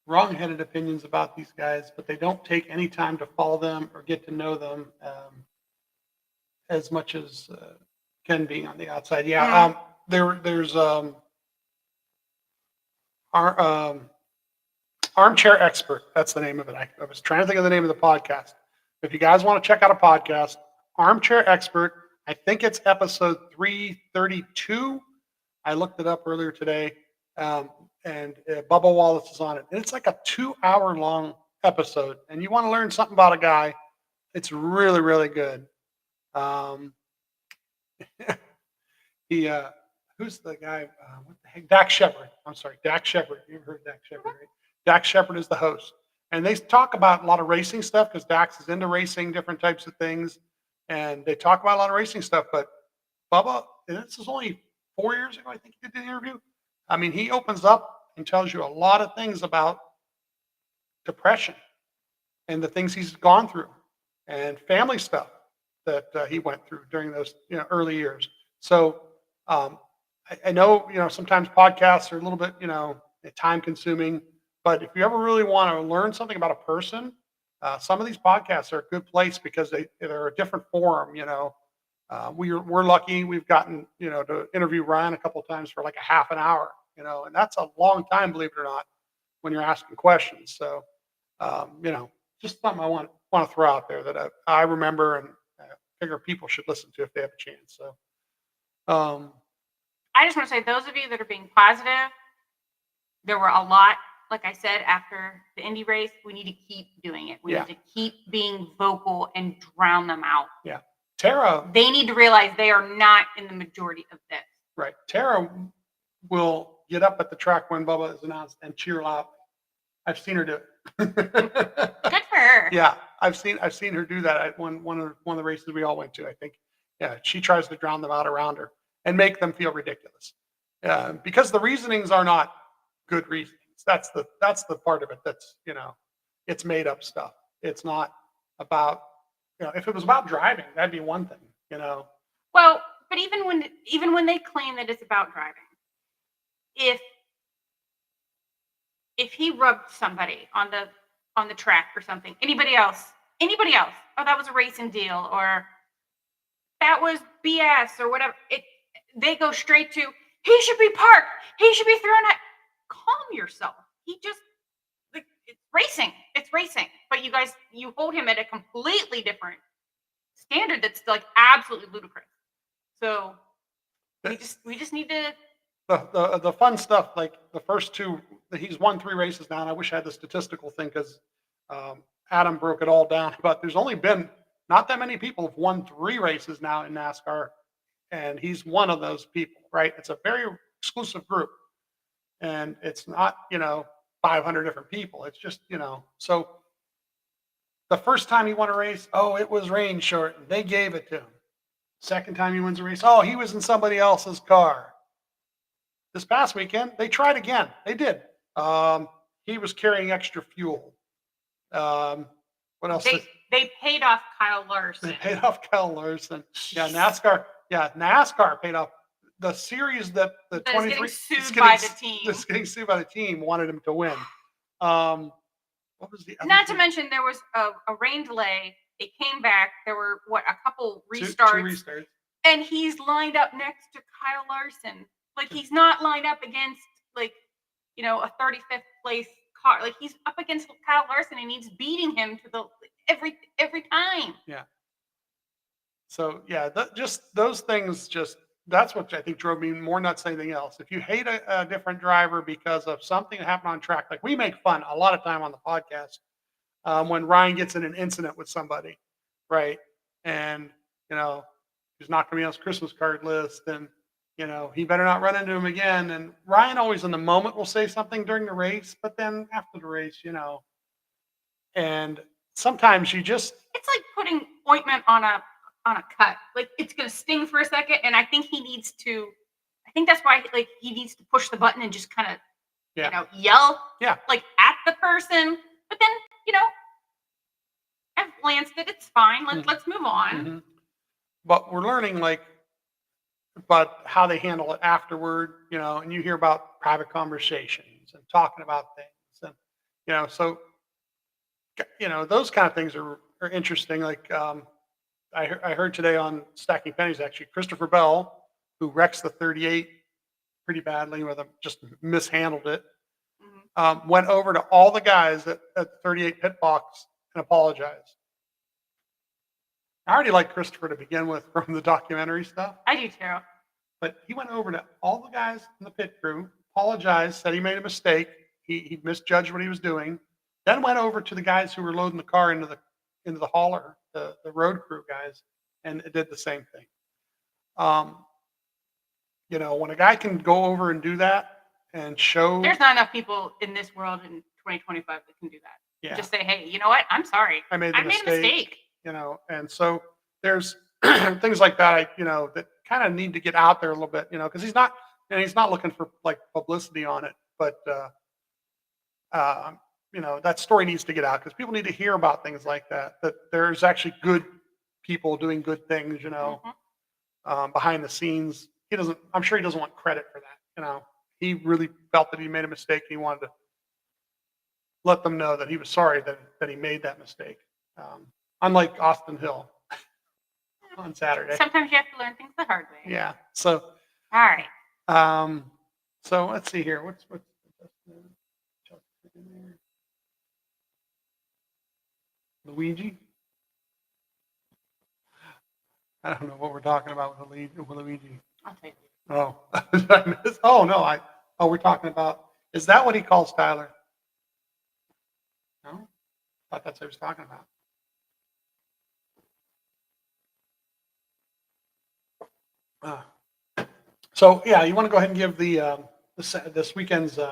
wrong-headed opinions about these guys, but they don't take any time to follow them or get to know them as much as can be on the outside. Yeah, there's our Armchair Expert. That's the name of it. I was trying to think of the name of the podcast. If you guys want to check out a podcast, Armchair Expert, I think it's episode 332. I looked it up earlier today, and Bubba Wallace is on it. And it's like a 2-hour-long episode, and you want to learn something about a guy. It's really, really good. Who's the guy? What the heck? Dak Shepard. I'm sorry, Dak Shepard. You ever heard of Dak Shepard, right? Dak Shepard is the host. And they talk about a lot of racing stuff because Dax is into racing, different types of things. And they talk about a lot of racing stuff. But Bubba, and this is only 4 years ago, I think he did the interview. I mean, he opens up and tells you a lot of things about depression and the things he's gone through and family stuff that he went through during those early years. So I know, sometimes podcasts are a little bit, time consuming. But if you ever really want to learn something about a person, some of these podcasts are a good place because they're a different forum. We're lucky we've gotten to interview Ryan a couple of times for like a half an hour. And that's a long time, believe it or not, when you're asking questions. So just something I want to throw out there that I remember and figure people should listen to if they have a chance. So I just want to say, those of you that are being positive, there were a lot. Like I said, after the Indy race, we need to keep doing it. We need to keep being vocal and drown them out. Yeah. Tara. They need to realize they are not in the majority of this. Right. Tara will get up at the track when Bubba is announced and cheer loud. I've seen her do it. Good for her. Yeah. I've seen her do that at one of the races we all went to, I think. Yeah. She tries to drown them out around her and make them feel ridiculous. Because the reasonings are not good reasonings. That's the part of it that's, it's made up stuff. It's not about, if it was about driving, that'd be one thing, Well, but even when they claim that it's about driving, if he rubbed somebody on on the track or something. Anybody else? Anybody else? Oh, that was a racing deal, or that was BS, or whatever. They go straight to, he should be parked. He should be thrown out. Calm yourself. He just, like, it's racing. It's racing. But you hold him at a completely different standard that's like absolutely ludicrous. So we just need to. The fun stuff, like the first two, he's won 3 races now, and I wish I had the statistical thing because Adam broke it all down. But there's only been not that many people have won 3 races now in NASCAR, and he's one of those people, right? It's a very exclusive group, and it's not 500 different people. It's just so the first time he won a race, oh, it was rain short. They gave it to him. Second time he wins a race, oh, he was in somebody else's car. This past weekend, they tried again. They did. He was carrying extra fuel. What else? They paid off Kyle Larson. They paid off Kyle Larson. Yeah, NASCAR. Yeah, NASCAR paid off the series that the 23 is getting sued by the team wanted him to win. What was the other Not thing? to mention there was a rain delay. It came back. There were a couple restarts. Two restarts. And he's lined up next to Kyle Larson. Like, he's not lined up against a 35th place car. Like, he's up against Kyle Larson and he's beating him to the every time. Yeah. So yeah, just those things, that's what I think drove me more nuts than anything else. If you hate a different driver because of something that happened on track, like we make fun a lot of time on the podcast when Ryan gets in an incident with somebody, right? And he's not going to be on his Christmas card list, and he better not run into him again. And Ryan always in the moment will say something during the race, but then after the race, and sometimes it's like putting ointment on a cut. Like, it's going to sting for a second, and I think that's why he needs to push the button and just kind of yell like at the person. But then I've lanced it. It's fine. Let's move on. Mm-hmm. But we're learning about how they handle it afterward, and you hear about private conversations and talking about things, and so those kind of things are interesting. Like I heard today on Stacking Pennies, actually, Christopher Bell, who wrecks the 38 pretty badly with him, just mishandled it, went over to all the guys at the 38 pit box and apologized. I already like Christopher to begin with from the documentary stuff. I do too. But he went over to all the guys in the pit crew, apologized, said he made a mistake. He misjudged what he was doing. Then went over to the guys who were loading the car into the hauler, the road crew guys, and did the same thing. When a guy can go over and do that and show, there's not enough people in this world in 2025 that can do that. Yeah. Just say, hey, you know what? I'm sorry. I made a mistake. And so there's things like that, that kind of need to get out there a little bit, because he's not looking for like publicity on it, but that story needs to get out because people need to hear about things like that there's actually good people doing good things, behind the scenes. I'm sure he doesn't want credit for that. He really felt that he made a mistake. And he wanted to let them know that he was sorry that he made that mistake. Unlike Austin Hill on Saturday. Sometimes you have to learn things the hard way. Yeah. So. All right. So let's see here. What's Luigi? I don't know what we're talking about with Luigi. I'll tell you. Oh, did I miss? Oh no, we're talking about. Is that what he calls Tyler? No, I thought that's what he was talking about. So yeah, you want to go ahead and give this weekend's if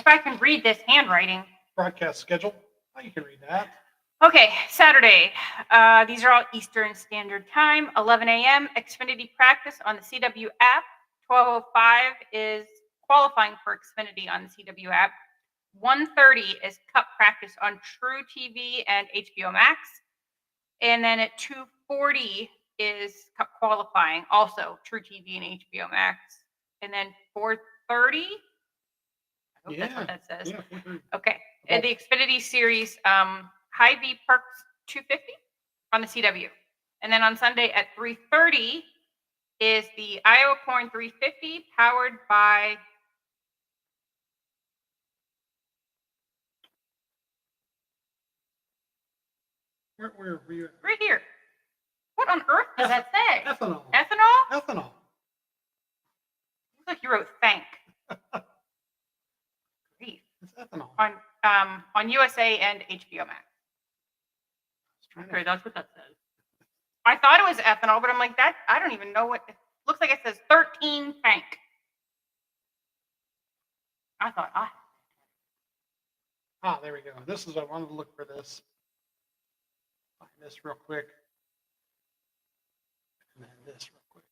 I can read this handwriting. Broadcast schedule. Oh, you can read that. Okay, Saturday. These are all Eastern Standard Time. 11 a.m. Xfinity practice on the CW app. 12:05 is qualifying for Xfinity on the CW app. 1:30 is Cup practice on True TV and HBO Max. And then at 2:40 is Cup qualifying, also True TV and HBO Max. And then 4:30, I Hope that's what that says. Yeah, 4:30. Okay. And the Xfinity Series Hy-Vee Perks 250 on the CW. And then on Sunday at 3:30 is the Iowa Corn 350 powered by Where were you at? right here. What on earth does that say? Ethanol. Ethanol? Ethanol. Looks like you wrote thank. Grief. It's ethanol. On USA and HBO Max. Trying to- Okay, that's what that says. I thought it was ethanol, but I'm like, that I don't even know what it looks like. It says 13 tank. I thought, there we go. This is, I wanted to look for this. Find this real quick. And then this real quick.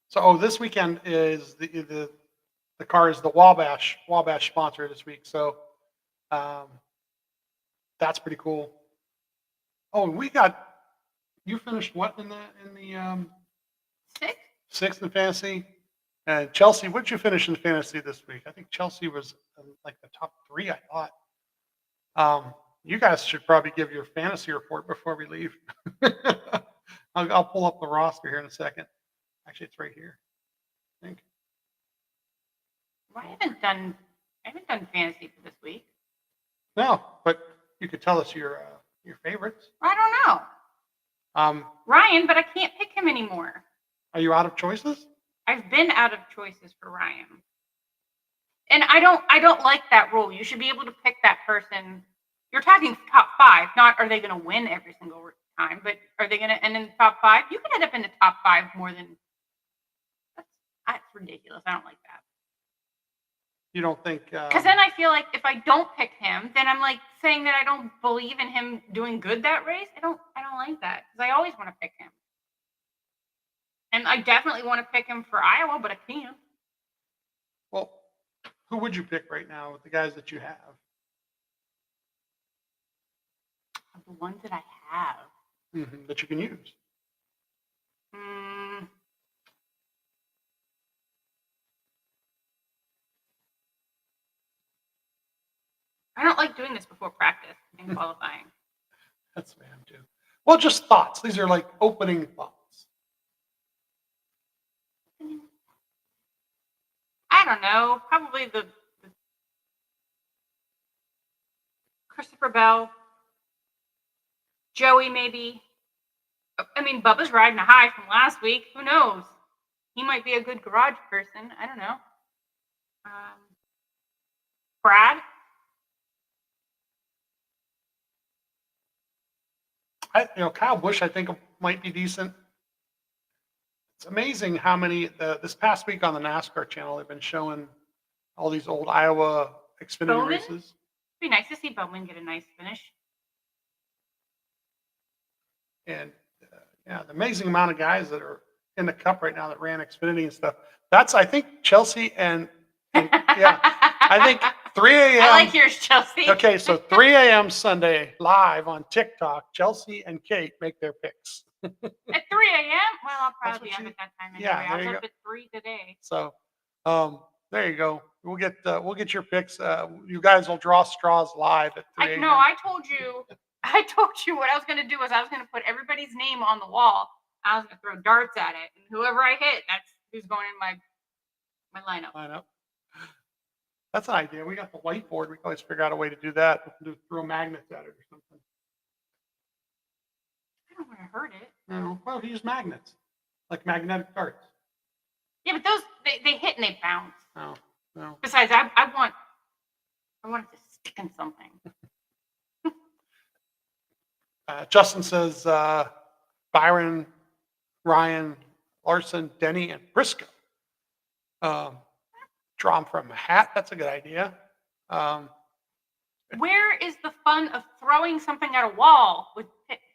So this weekend is the car is the Wabash sponsor this week. So that's pretty cool. Oh, you finished what in the 6? sixth in fantasy? And Chelsea, what did you finish in fantasy this week? I think Chelsea was like the top 3, I thought. You guys should probably give your fantasy report before we leave. I'll pull up the roster here in a second. Actually, it's right here, I think. Well, I haven't done fantasy for this week. No, but you could tell us your favorites. I don't know. Ryan, but I can't pick him anymore. Are you out of choices? I've been out of choices for Ryan. And I don't like that rule. You should be able to pick that person. You're talking top 5, not are they going to win every single time, but are they going to end in the top 5? You can end up in the top 5 more than that's ridiculous. I don't like that. You don't think? Because then I feel like if I don't pick him, then I'm like saying that I don't believe in him doing good that race. I don't like that because I always want to pick him, and I definitely want to pick him for Iowa, but I can't. Well, who would you pick right now with the guys that you have? The ones that I have that you can use. I don't like doing this before practice and qualifying. That's what I am too. Well, just thoughts. These are like opening thoughts. I don't know. Probably the Christopher Bell, Joey maybe. I mean, Bubba's riding a high from last week. Who knows? He might be a good garage person. I don't know. Brad. Kyle Busch, I think might be decent. It's amazing how many this past week on the NASCAR channel they've been showing all these old Iowa Xfinity Bowman? races. It'd be nice to see Bowman get a nice finish. And the amazing amount of guys that are in the Cup right now that ran Xfinity and stuff. That's I think Chelsea and I think 3 a.m. I like yours, Chelsea. Okay, so 3 a.m. Sunday live on TikTok, Chelsea and Kate make their picks. At 3 a.m.? Well, I'll probably be up at that time anyway. Yeah, I was up at 3 today. So, there you go. We'll get your picks. You guys will draw straws live at 3 a.m. No, I told you what I was going to do was I was going to put everybody's name on the wall. I was going to throw darts at it, and whoever I hit, that's who's going in my lineup. That's an idea. We got the whiteboard. We can always figure out a way to do that. We can throw magnets at it or something. I don't want to hurt it. No. Well, use magnets, like magnetic darts. Yeah, but those they hit and they bounce. Oh, no. Besides, I want it to stick in something. Justin says Byron, Ryan, Larson, Denny, and Briscoe. Draw them from a hat. That's a good idea. Where is the fun of throwing something at a wall with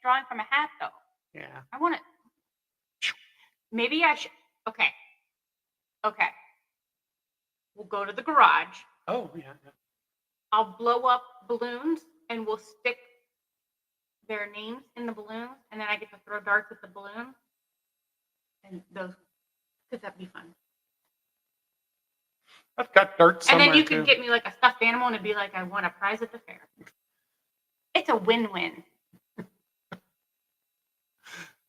drawing from a hat, though? Yeah. I want it. Maybe I should. Okay. We'll go to the garage. Oh, yeah. I'll blow up balloons and we'll stick their names in the balloons, and then I get to throw darts at the balloon. And those. Because that'd be fun. I've got dirt And somewhere then you too. could get me like a stuffed animal and it'd be like, I won a prize at the fair. It's a win-win.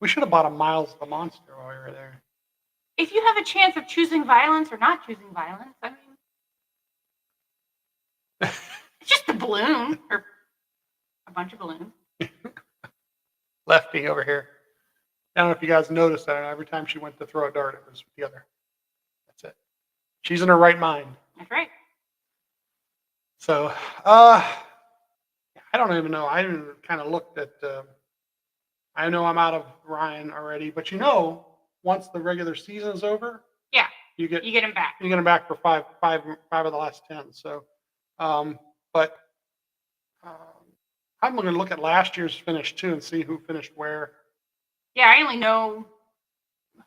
We should have bought a Miles the Monster while we were there. If you have a chance of choosing violence or not choosing violence, I mean, it's just a balloon or a bunch of balloons. Lefty over here. I don't know if you guys noticed that. Every time she went to throw a dart, it was the other. That's it. She's in her right mind. That's right. So, I don't even know. I kind of looked at. I know I'm out of Ryan already, but once the regular season is over, Yeah, you get him back. you get him back for five of the last 10. So, but I'm going to look at last year's finish too and see who finished where. Yeah, I only know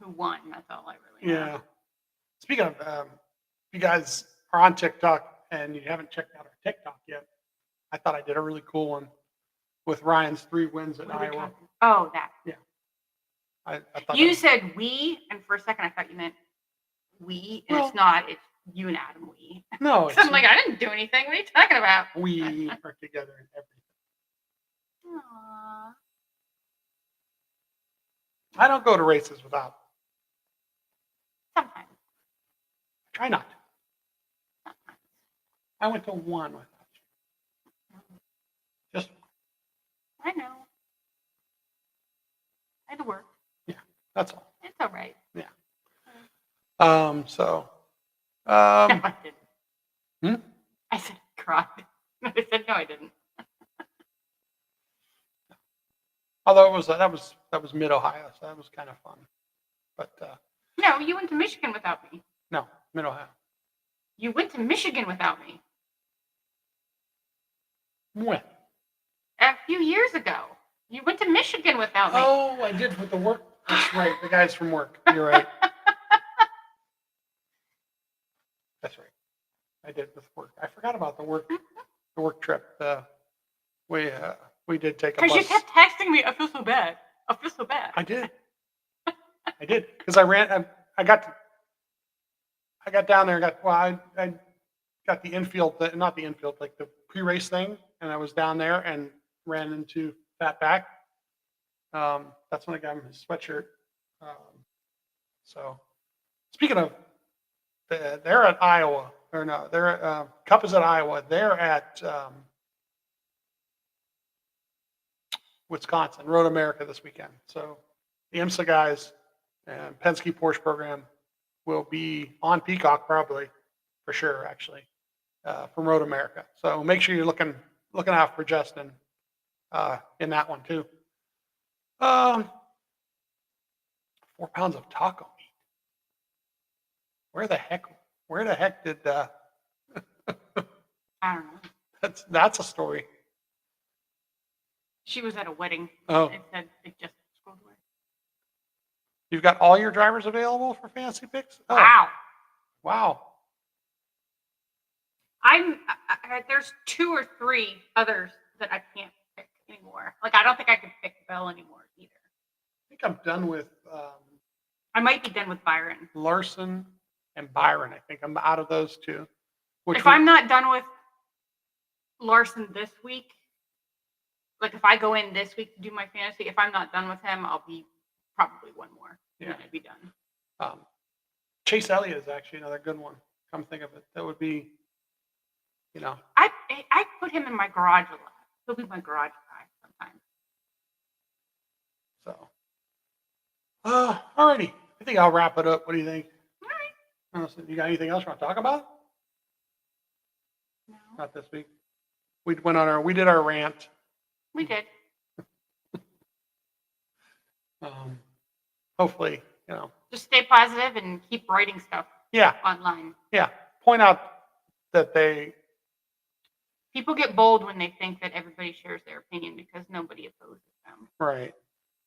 who won. That's all I really know. Yeah. Speaking of, if you guys are on TikTok and you haven't checked out our TikTok yet, I thought I did a really cool one with Ryan's 3 wins at What are we Iowa. talking- Oh, that. I thought You that said we, and for a second I thought you meant we, and Well- it's not. It's you and Adam, we. no, So I'm like, I didn't do anything. What are you talking about? we are together in everything. Aww. I don't go to races without. Sometimes. Try not to. I went to one without you. Just I know. I had to work. that's all. It's all right. So, No, I didn't. Hmm? I said I cried. I said no, I didn't. although that was mid Ohio, so that was kind of fun. But No, you went to Michigan without me. no, mid Ohio. You went to Michigan without me When? a few years ago. You went to Michigan without me. Oh, I did with the work. That's right. The guys from work. You're right. That's right. I did with work. I forgot about the work trip. We did take a Because bus. you kept texting me, I feel so bad. I feel so bad. I did. I did because I got down there. I got the infield, not the infield, like the pre-race thing, and I was down there and ran into Fatback. That's when I got him his sweatshirt. So, speaking of, they're at Iowa, or no, they're Cup is at Iowa. They're at Wisconsin, Road America this weekend. So, the IMSA guys and Penske Porsche program will be on Peacock probably, for sure, actually, from Road America. So make sure you're looking out for Justin in that one too. 4 pounds of taco meat. Where the heck did I don't know. that's a story. She was at a wedding. Oh, It said it just scrolled away. you've got all your drivers available for fantasy picks? Oh, Wow. wow. There's 2 or 3 others that I can't pick anymore. Like, I don't think I could pick Bell anymore either. I think I'm done with I might be done with Byron. Larson and Byron. I think I'm out of those two. If I'm not done with Larson this week, like if I go in this week to do my fantasy, if I'm not done with him, I'll be probably one more. And Yeah. then I'd be done. Chase Elliott is actually another good one. Come think of it, that would be, I put him in my garage a lot. He'll be my garage guy sometimes. So. Alrighty. I think I'll wrap it up. What do you think? All right. You got anything else you want to talk about? No, Not this week. We did our rant. we did. Hopefully, Just stay positive and keep writing stuff yeah, online. yeah. Point out that People get bold when they think that everybody shares their opinion because nobody opposes them. right.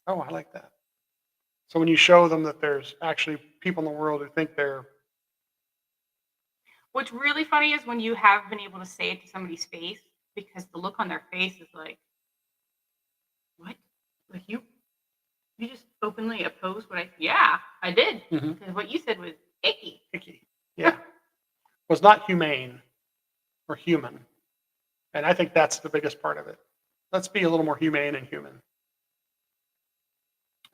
Oh, I like that. So when you show them that there's actually people in the world who think they're What's really funny is when you have been able to say it to somebody's face, because the look on their face is like, what? Like You just openly opposed what yeah, I did. Mhm. Because what you said was icky. Icky. Yeah. Was not humane or human. And I think that's the biggest part of it. Let's be a little more humane and human.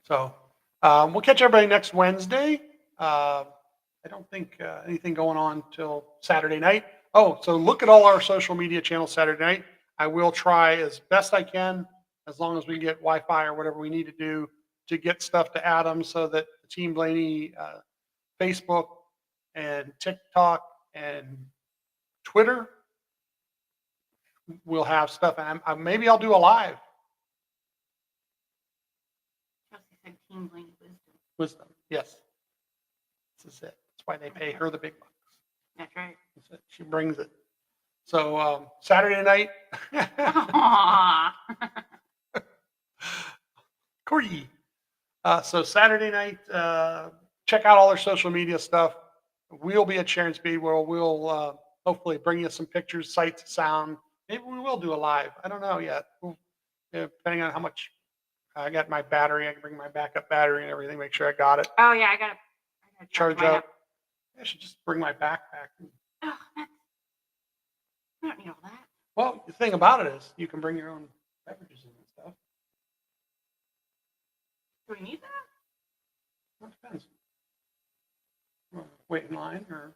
So we'll catch everybody next Wednesday. I don't think anything going on till Saturday night. Oh, so look at all our social media channels Saturday night. I will try as best I can, as long as we get Wi-Fi or whatever we need to do to get stuff to Adam so that the Team Blaney Facebook and TikTok and Twitter will have stuff. And maybe I'll do a live. Chelsea said Team Blaney Wisdom. Wisdom. Yes. This is it. That's why they pay her the big bucks. That's right. That's it. She brings it. So Saturday night, Aww. Corey. So Saturday night, check out all their social media stuff. We'll be at Sharon Speed where we'll hopefully bring you some pictures, sights, sound. Maybe we will do a live. I don't know yet. Depending on how much I got my battery, I can bring my backup battery and everything. Make sure I got it. Oh yeah, I gotta Charge up. I should just bring my backpack. Oh, I don't need all that. Well, the thing about it is you can bring your own beverages in and stuff. Do we need that? Well, it depends. Wait in line or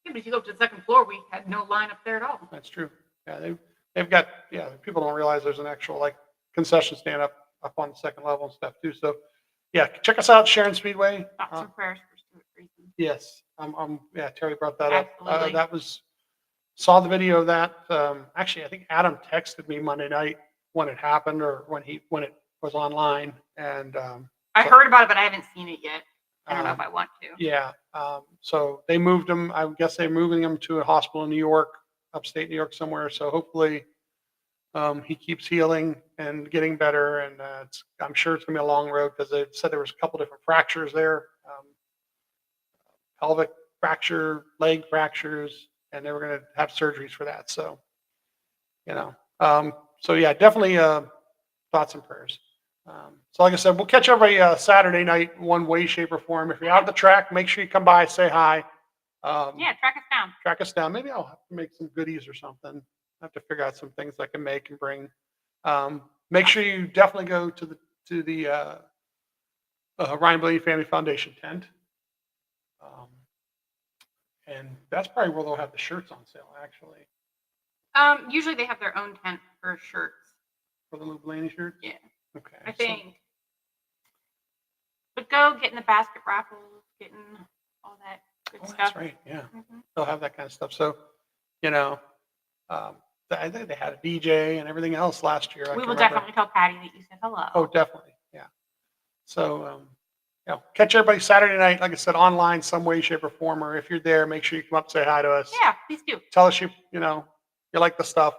Yeah, but if you go up to the second floor, we had no line up there at all. that's true. Yeah, they've got people don't realize there's an actual like concession stand up on the second level and stuff too. So yeah, check us out, Sharon Speedway. Thoughts and prayers for Stuart Friesen. Yes, yeah, Terry brought that up. Absolutely. That was saw the video of that. Actually, I think Adam texted me Monday night when it happened or when it was online, and I heard about it, but I haven't seen it yet. I don't know if I want to. yeah. So they moved him. I guess they're moving him to a hospital in New York, upstate New York somewhere. So hopefully he keeps healing and getting better. And I'm sure it's going to be a long road because they said there was a couple different fractures there, pelvic fracture, leg fractures, and they were going to have surgeries for that. So, so yeah, definitely thoughts and prayers. So like I said, we'll catch everybody Saturday night, one way, shape, or form. If you're out at the track, make sure you come by, say hi. Yeah, track us down. Track us down. Maybe I'll have to make some goodies or something. I have to figure out some things I can make and bring. Make sure you definitely go to the Ryan Blaney Family Foundation tent. And that's probably where they'll have the shirts on sale, actually. Usually they have their own tent for shirts. For the Lou Blaney shirts? Yeah. Okay. I think. But go get in the basket raffles, getting all that good stuff. That's right. Yeah. Mm-hmm. They'll have that kind of stuff. So, I think they had a DJ and everything else last year. We will definitely tell Patty that you said hello. Oh, definitely. Yeah. So, catch everybody Saturday night, like I said, online, some way, shape, or form. Or if you're there, make sure you come up and say hi to us. Yeah, please do. Tell us you like the stuff.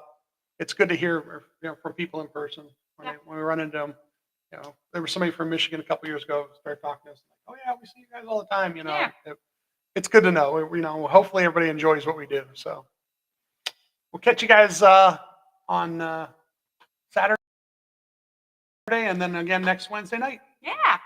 It's good to hear from people in person when we run into them. There was somebody from Michigan a couple years ago who started talking to us. Like, oh yeah, we see you guys all the time. Yeah. It's good to know. Hopefully everybody enjoys what we do. So we'll catch you guys on Saturday and then again next Wednesday night. Yeah.